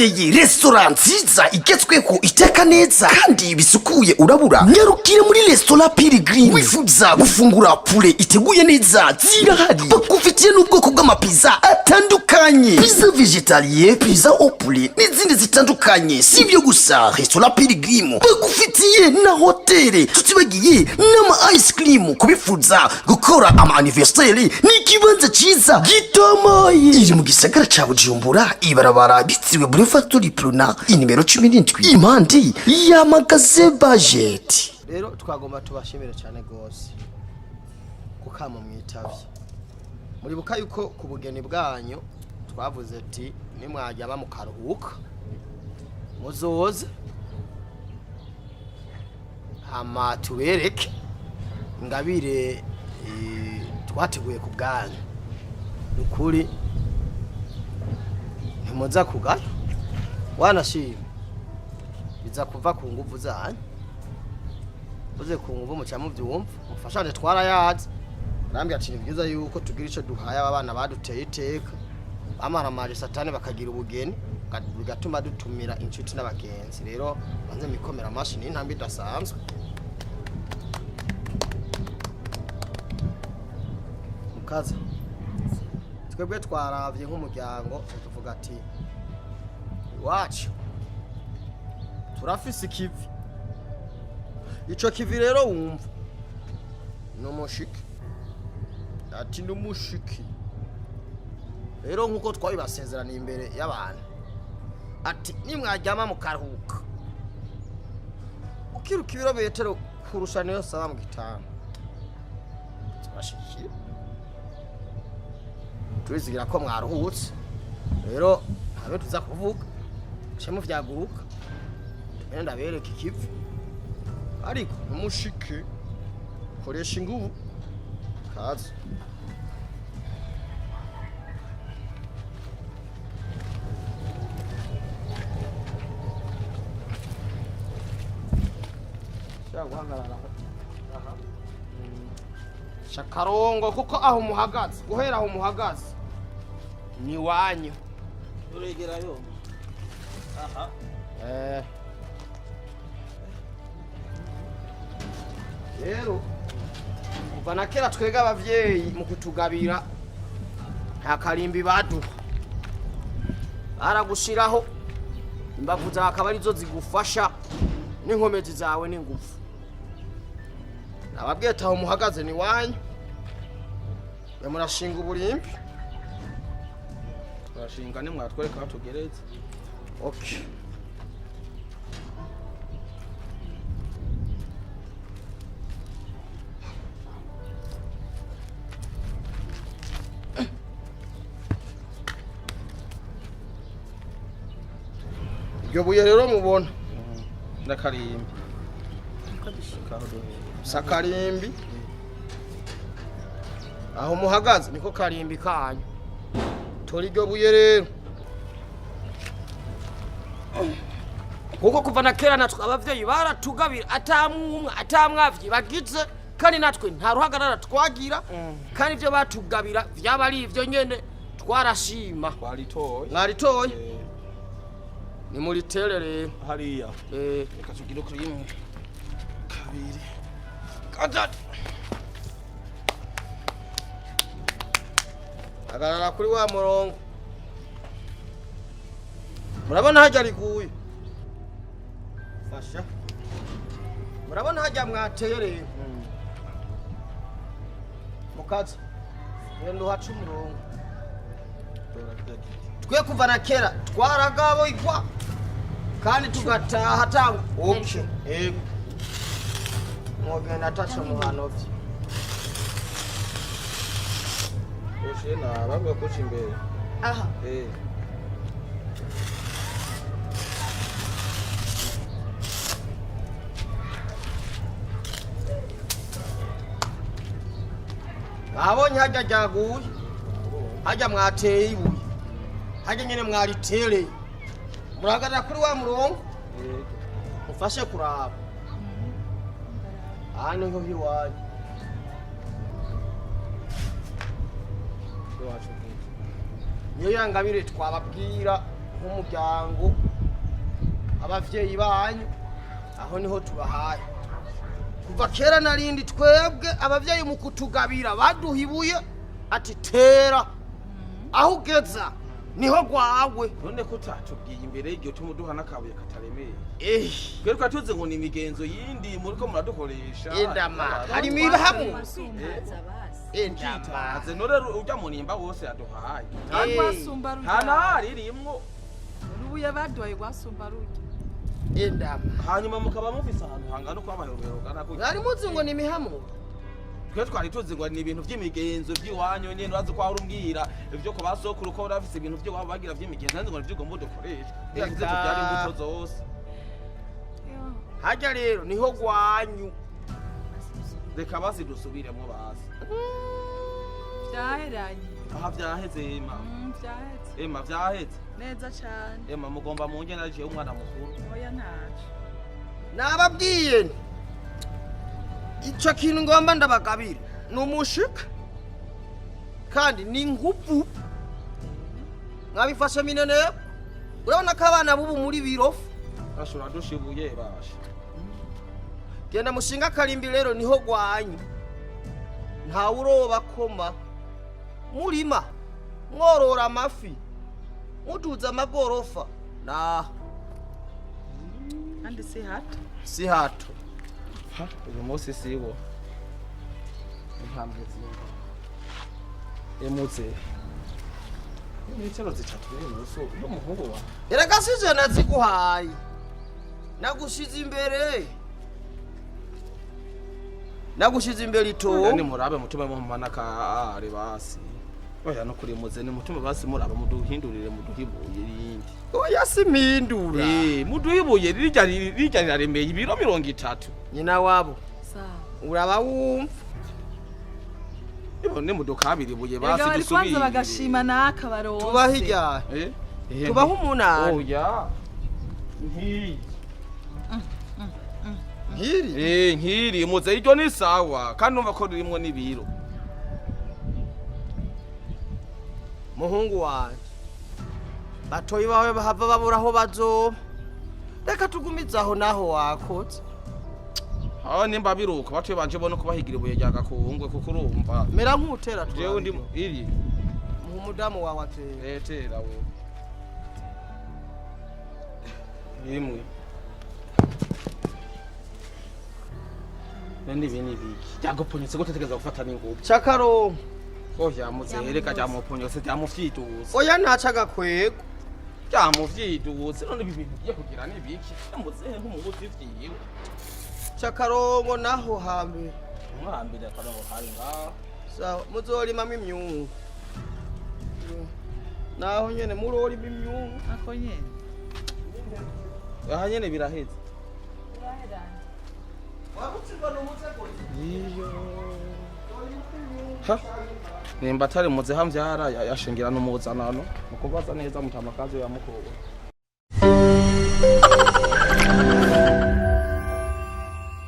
ndakurondeye restaurant nziza igezweho iteka neza kandi bisukuye urabura nyarukire muri restaurant Pilgrim wifuza gufungura poulet iteguye neza zirahari bakufitiye n'ubwoko bw'amapizza atandukanye pizza vegetalien pizza au poulet n'izindi zitandukanye sivyo gusa restaurant Pilgrim bakufitiye na hoteli tutibagiye n'ama ice cream kubifuza gukora ama anniversaire n'ikibanza ciza gitomoye iri mu gisagara ca Bujumbura ibarabara bitiwe Boulevard Pruna inimero 17 impandi ya magaze budget. Rero twagomba tubashimira cyane gose kukama mwitavye muri buka yuko ku bugeni bwanyu twavuze ati nimwajya bamukaruhuka muzoze hama tubereke ingabire twateguye ku bwanyu ukuri ntimuza kugayo wanashima biza kuva ku nguvu zanyu uze ku nguvu mu cyamu byumva mufashane twarayazi rambye ati byiza yuko tugira ico duhaye abana baduteye iteka amaramaje satani bakagira ubugeni bigatuma dutumira inshuti n'abagenzi rero banze mikomera mashini intambi dasanzwe mukaza twebwe twaravye nk'umuryango tuvuga ati iwacu turafise ikivi ico kivi rero wumva n'umushiki ati n'umushiki rero nkuko twabibasezeraniye imbere y'abantu ati nimwajyama mukaruhuka ukiruka ibirometero kurusha niyo saba mu gitano turashikira turizigira ko mwaruhutse rero habe tuza kuvuga cyemu vyaguruka nenda bereka ikivi ariko umushike koresha inguvu kaza shakarongo kuko aho muhagaze guhera aho muhagaze ni wanyu uregerayo aha rero kuva na kera twega abavyeyi mu kutugabira nta karimbi baduha aragushiraho imbavu zawe akaba arizo zigufasha n'inkomezi zawe n'ingufu nababwiye taho muhagaze ni wanyu murashinga uburimbi turashinga nimwatwereka aho tugeretse okay iryo buye rero mubona ndakarimbi sakarimbi aho muhagaze niko karimbi kanyu tori iryo buye rero kuko kuva na kera natwe abavyeyi baratugabira atamwavye bagize kandi natwe nta ruhagarara twagira kandi ivyo batugabira vyaba ari ivyo nyene twarashima mwaritoye ni muri terere hariya reka tugire kuri imwe kabiri gatatu agarara kuri wa murongo murabona hajya riguye fasha murabona hajya mwatereye mukaza ngendo hacu murongo twe kuva na kera twaragabo igwa kandi tugataha tangu okay mwogenda atacha muhanovye oshena bavuga ko cimbere aha abonye hajya jaguye hajya mwateye ibuye hajya nyene mwaritereye murahagarara kuri wa murongo ufashe kuraba hano nko biwaje niyo yangabire twababwira nk'umuryango abavyeyi banyu aho niho tubahaye kuva kera narindi twebwe abavyeyi mu kutugabira baduhibuye ati tera aho ugeza niho gwawe none ko utatubwiye imbere y'iryo tumuduha n'akabuye kataremeye twebwe tuzi ngo ni imigenzo yindi muriko muradukoresha indama hari imibahamu aze none urya munimba wose yaduhaye rwasumba nta ririmwo rubuye baduhaye rwasumba rujya indama hanyuma mukaba mufise ahantu hangana uko abaherero gana gutya mwari muzi ngo ni imihamu twe twari tuzi ngo ni ibintu by'imigenzo by'iwanyu nyene urazi ko urumbwira ivyo ko basokuru ko bafise ibintu by'iwabo bagira by'imigenzo nanzi ngo nivyo ugomba udukoresha yagize tubyara imbuto zose harya rero niho gwanyu reka basi dusubiremo basi vyaheranye aha vyaheze ema vyaheze ema vyaheze neza cane ema mugomba munge naje umwana mukuru oya ntaco nababwiye ico kintu ngomba ndabagabira ni umushika kandi ni nguvu mwabifashe minene urabona ko abana bubu muri birofu ashobora dushibuye basha genda mushinga karimbi rero niho gwanyu ntawe uroba koma murima mworora amafi muduza amagorofa naho kandi si hato uyu munsi siwo intambwe zimwe emutse n'icero zitatu n'uso n'umuhungu wa erega sije naziguhaye nagushize imbere ito ni murabe mutume mu manaka ari basi oya no kuri muze ni mutume basi muraba muduhindurire muduhibuye rindi oya simindura muduhibuye rirya riraremeye ibiro 30 nyina wabo sawa uraba wumva ibone mudukabiri buye basi dusubire dusubire kwanza bagashima naka baronse tubaho ijya tubaho umunani oya nkiri nkiri muze iryo ni sawa kandi numva ko ririmo n'ibiro muhungu wanje batoyi bawe bahava babura aho bazoba reka tugumizaho naho wakoze nimba biruka batuye banje bona ko bahigira ibuye rya gakungwe kuko urumva mera nk'utera jewe ndi iri umudamu wawe atera tera we imwe Nani bini biki yagoponyetse gutetegeza gufata n'ingubu chakaro oya muzehereka cyamuponyose cyamufyituza oya ntacaga kwego cyamufyituza none ibintu bye kugira n'ibiki muzehe nk'umuguzi vyiwe chakarongo naho hambe mwambira karongo hari nga sawa muzolimamo imyungu naho nyene murolima imyungu ako nyene aha nyene biraheze nimba atari muze hamvyara yashingira n'umuzanano mukubaza neza mutamakazi ya mukuru